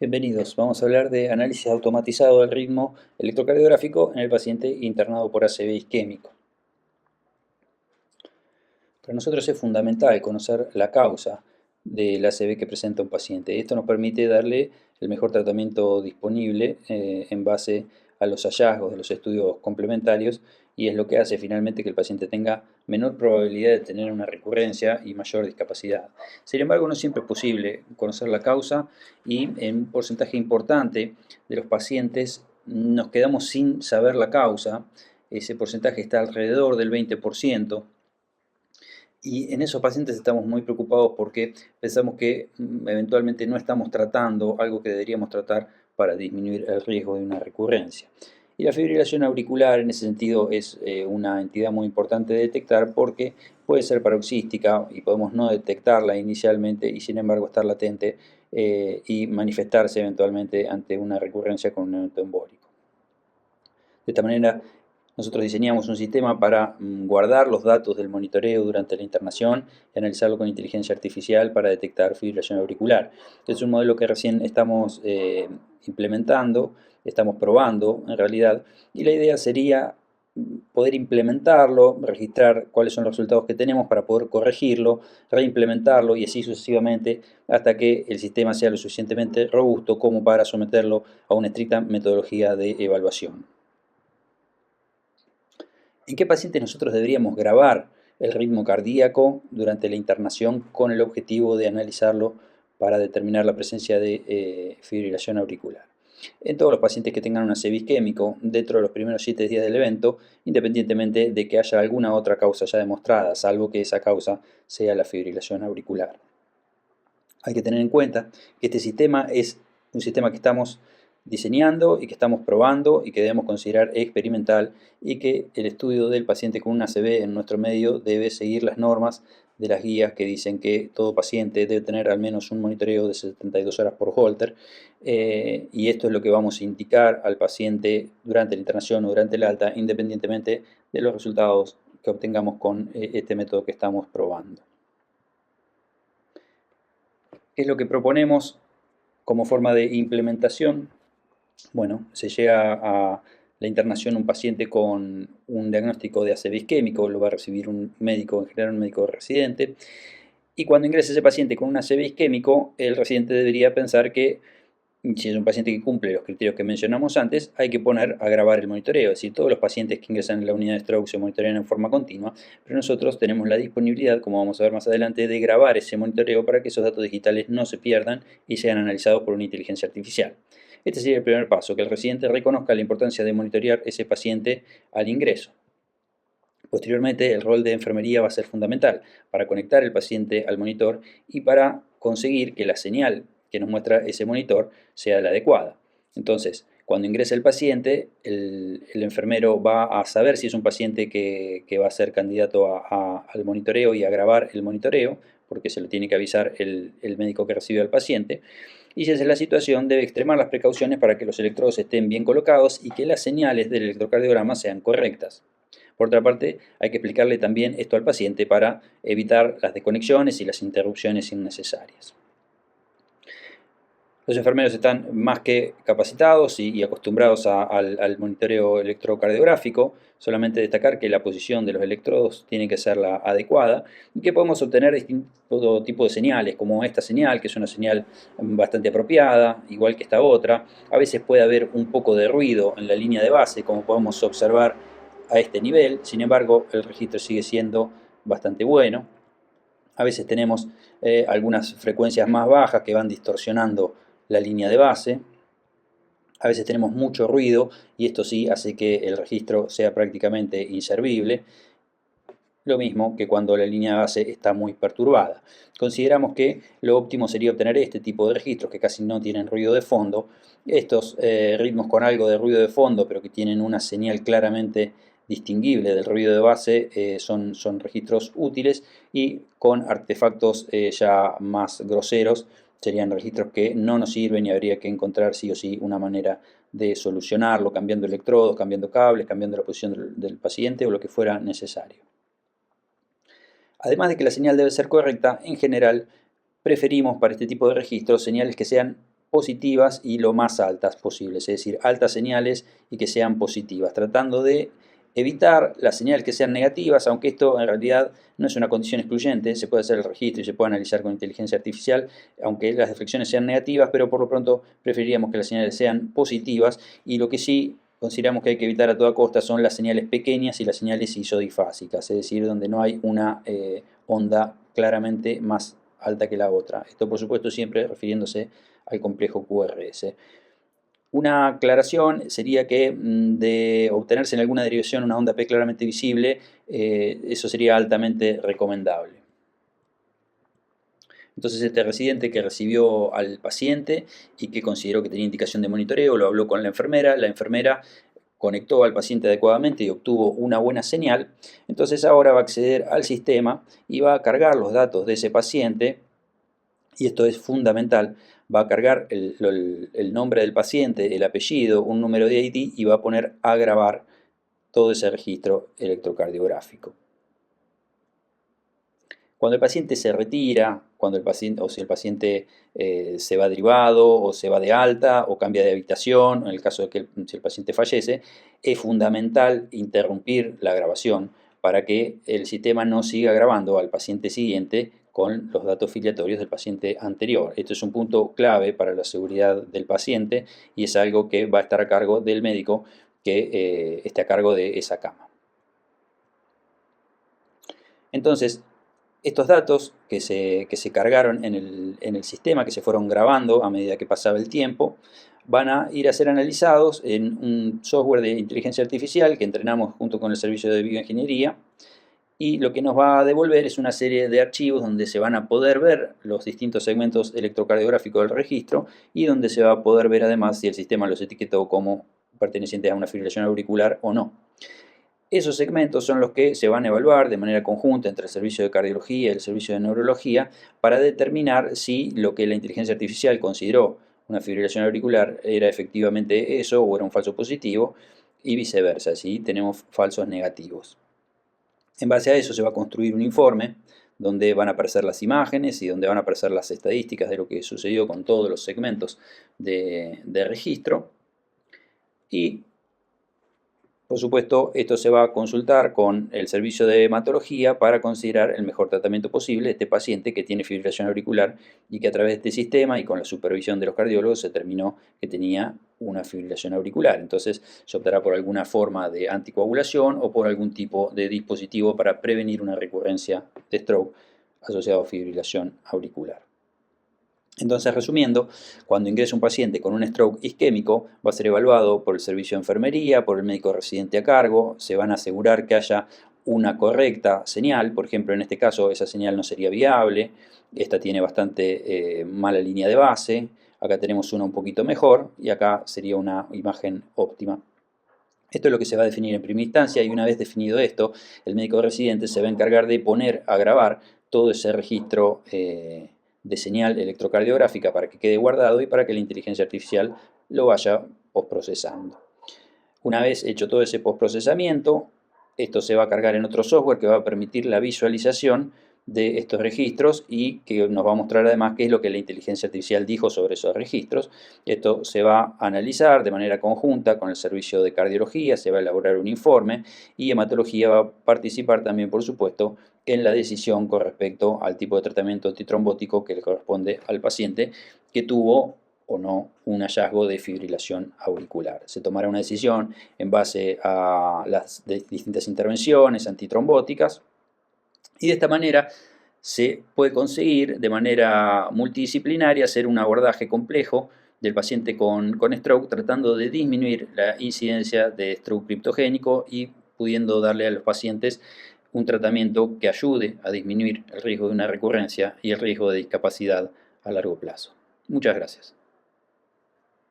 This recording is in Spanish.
Bienvenidos. Vamos a hablar de análisis automatizado del ritmo electrocardiográfico en el paciente internado por ACV isquémico. Para nosotros es fundamental conocer la causa del ACV que presenta un paciente. Esto nos permite darle el mejor tratamiento disponible en base a los hallazgos de los estudios complementarios, y es lo que hace finalmente que el paciente tenga menor probabilidad de tener una recurrencia y mayor discapacidad. Sin embargo, no siempre es posible conocer la causa, y en un porcentaje importante de los pacientes nos quedamos sin saber la causa. Ese porcentaje está alrededor del 20%. Y en esos pacientes estamos muy preocupados porque pensamos que eventualmente no estamos tratando algo que deberíamos tratar para disminuir el riesgo de una recurrencia. Y la fibrilación auricular en ese sentido es una entidad muy importante de detectar, porque puede ser paroxística y podemos no detectarla inicialmente y sin embargo estar latente y manifestarse eventualmente ante una recurrencia con un evento embólico. De esta manera, nosotros diseñamos un sistema para guardar los datos del monitoreo durante la internación y analizarlo con inteligencia artificial para detectar fibrilación auricular. Es un modelo que recién estamos implementando, estamos probando en realidad, y la idea sería poder implementarlo, registrar cuáles son los resultados que tenemos para poder corregirlo, reimplementarlo y así sucesivamente hasta que el sistema sea lo suficientemente robusto como para someterlo a una estricta metodología de evaluación. ¿En qué pacientes nosotros deberíamos grabar el ritmo cardíaco durante la internación con el objetivo de analizarlo para determinar la presencia de fibrilación auricular? En todos los pacientes que tengan un ACV isquémico dentro de los primeros 7 días del evento, independientemente de que haya alguna otra causa ya demostrada, salvo que esa causa sea la fibrilación auricular. Hay que tener en cuenta que este sistema es un sistema que estamos diseñando y que estamos probando y que debemos considerar experimental, y que el estudio del paciente con un ACV en nuestro medio debe seguir las normas de las guías que dicen que todo paciente debe tener al menos un monitoreo de 72 horas por Holter, y esto es lo que vamos a indicar al paciente durante la internación o durante el alta, independientemente de los resultados que obtengamos con este método que estamos probando. ¿Qué es lo que proponemos como forma de implementación? Bueno, se llega a la internación un paciente con un diagnóstico de ACV isquémico, lo va a recibir un médico, en general un médico residente, y cuando ingrese ese paciente con un ACV isquémico, el residente debería pensar que si es un paciente que cumple los criterios que mencionamos antes, hay que poner a grabar el monitoreo. Es decir, todos los pacientes que ingresan en la unidad de stroke se monitorean en forma continua, pero nosotros tenemos la disponibilidad, como vamos a ver más adelante, de grabar ese monitoreo para que esos datos digitales no se pierdan y sean analizados por una inteligencia artificial. Este sería el primer paso, que el residente reconozca la importancia de monitorear ese paciente al ingreso. Posteriormente, el rol de enfermería va a ser fundamental para conectar el paciente al monitor y para conseguir que la señal que nos muestra ese monitor sea la adecuada. Entonces, cuando ingresa el paciente, el enfermero va a saber si es un paciente que va a ser candidato al monitoreo y a grabar el monitoreo, porque se lo tiene que avisar el médico que recibe al paciente. Y si esa es la situación, debe extremar las precauciones para que los electrodos estén bien colocados y que las señales del electrocardiograma sean correctas. Por otra parte, hay que explicarle también esto al paciente para evitar las desconexiones y las interrupciones innecesarias. Los enfermeros están más que capacitados y acostumbrados al monitoreo electrocardiográfico. Solamente destacar que la posición de los electrodos tiene que ser la adecuada y que podemos obtener distinto tipo de señales, como esta señal, que es una señal bastante apropiada, igual que esta otra. A veces puede haber un poco de ruido en la línea de base, como podemos observar a este nivel. Sin embargo, el registro sigue siendo bastante bueno. A veces tenemos algunas frecuencias más bajas que van distorsionando la línea de base. A veces tenemos mucho ruido y esto sí hace que el registro sea prácticamente inservible. Lo mismo que cuando la línea de base está muy perturbada. Consideramos que lo óptimo sería obtener este tipo de registros que casi no tienen ruido de fondo. Estos ritmos con algo de ruido de fondo, pero que tienen una señal claramente distinguible del ruido de base, son registros útiles, y con artefactos ya más groseros serían registros que no nos sirven y habría que encontrar sí o sí una manera de solucionarlo, cambiando electrodos, cambiando cables, cambiando la posición del paciente o lo que fuera necesario. Además de que la señal debe ser correcta, en general preferimos para este tipo de registros señales que sean positivas y lo más altas posibles, es decir, altas señales y que sean positivas, tratando de evitar las señales que sean negativas, aunque esto en realidad no es una condición excluyente, se puede hacer el registro y se puede analizar con inteligencia artificial, aunque las deflexiones sean negativas, pero por lo pronto preferiríamos que las señales sean positivas, y lo que sí consideramos que hay que evitar a toda costa son las señales pequeñas y las señales isodifásicas, es decir, donde no hay una onda claramente más alta que la otra. Esto por supuesto siempre refiriéndose al complejo QRS. Una aclaración sería que de obtenerse en alguna derivación una onda P claramente visible, eso sería altamente recomendable. Entonces este residente que recibió al paciente y que consideró que tenía indicación de monitoreo, lo habló con la enfermera conectó al paciente adecuadamente y obtuvo una buena señal, entonces ahora va a acceder al sistema y va a cargar los datos de ese paciente, y esto es fundamental. Va a cargar el nombre del paciente, el apellido, un número de ID, y va a poner a grabar todo ese registro electrocardiográfico. Cuando el paciente se retira, cuando el paciente, o si el paciente se va derivado, o se va de alta, o cambia de habitación, en el caso de que si el paciente fallece, es fundamental interrumpir la grabación para que el sistema no siga grabando al paciente siguiente con los datos filiatorios del paciente anterior. Esto es un punto clave para la seguridad del paciente y es algo que va a estar a cargo del médico que esté a cargo de esa cama. Entonces, estos datos que se cargaron en el sistema, que se fueron grabando a medida que pasaba el tiempo, van a ir a ser analizados en un software de inteligencia artificial que entrenamos junto con el servicio de bioingeniería, y lo que nos va a devolver es una serie de archivos donde se van a poder ver los distintos segmentos electrocardiográficos del registro y donde se va a poder ver además si el sistema los etiquetó como pertenecientes a una fibrilación auricular o no. Esos segmentos son los que se van a evaluar de manera conjunta entre el servicio de cardiología y el servicio de neurología para determinar si lo que la inteligencia artificial consideró una fibrilación auricular era efectivamente eso o era un falso positivo, y viceversa, si tenemos falsos negativos. En base a eso se va a construir un informe donde van a aparecer las imágenes y donde van a aparecer las estadísticas de lo que sucedió con todos los segmentos de registro, y por supuesto, esto se va a consultar con el servicio de hematología para considerar el mejor tratamiento posible de este paciente que tiene fibrilación auricular y que a través de este sistema y con la supervisión de los cardiólogos se determinó que tenía una fibrilación auricular. Entonces se optará por alguna forma de anticoagulación o por algún tipo de dispositivo para prevenir una recurrencia de stroke asociado a fibrilación auricular. Entonces, resumiendo, cuando ingresa un paciente con un stroke isquémico, va a ser evaluado por el servicio de enfermería, por el médico residente a cargo, se van a asegurar que haya una correcta señal. Por ejemplo, en este caso esa señal no sería viable, esta tiene bastante mala línea de base, acá tenemos una un poquito mejor y acá sería una imagen óptima. Esto es lo que se va a definir en primera instancia, y una vez definido esto, el médico residente se va a encargar de poner a grabar todo ese registro de señal electrocardiográfica para que quede guardado y para que la inteligencia artificial lo vaya postprocesando. Una vez hecho todo ese postprocesamiento, esto se va a cargar en otro software que va a permitir la visualización de estos registros y que nos va a mostrar además qué es lo que la inteligencia artificial dijo sobre esos registros. Esto se va a analizar de manera conjunta con el servicio de cardiología, se va a elaborar un informe y hematología va a participar también, por supuesto, en la decisión con respecto al tipo de tratamiento antitrombótico que le corresponde al paciente que tuvo o no un hallazgo de fibrilación auricular. Se tomará una decisión en base a las distintas intervenciones antitrombóticas, y de esta manera se puede conseguir de manera multidisciplinaria hacer un abordaje complejo del paciente con stroke, tratando de disminuir la incidencia de stroke criptogénico y pudiendo darle a los pacientes un tratamiento que ayude a disminuir el riesgo de una recurrencia y el riesgo de discapacidad a largo plazo. Muchas gracias.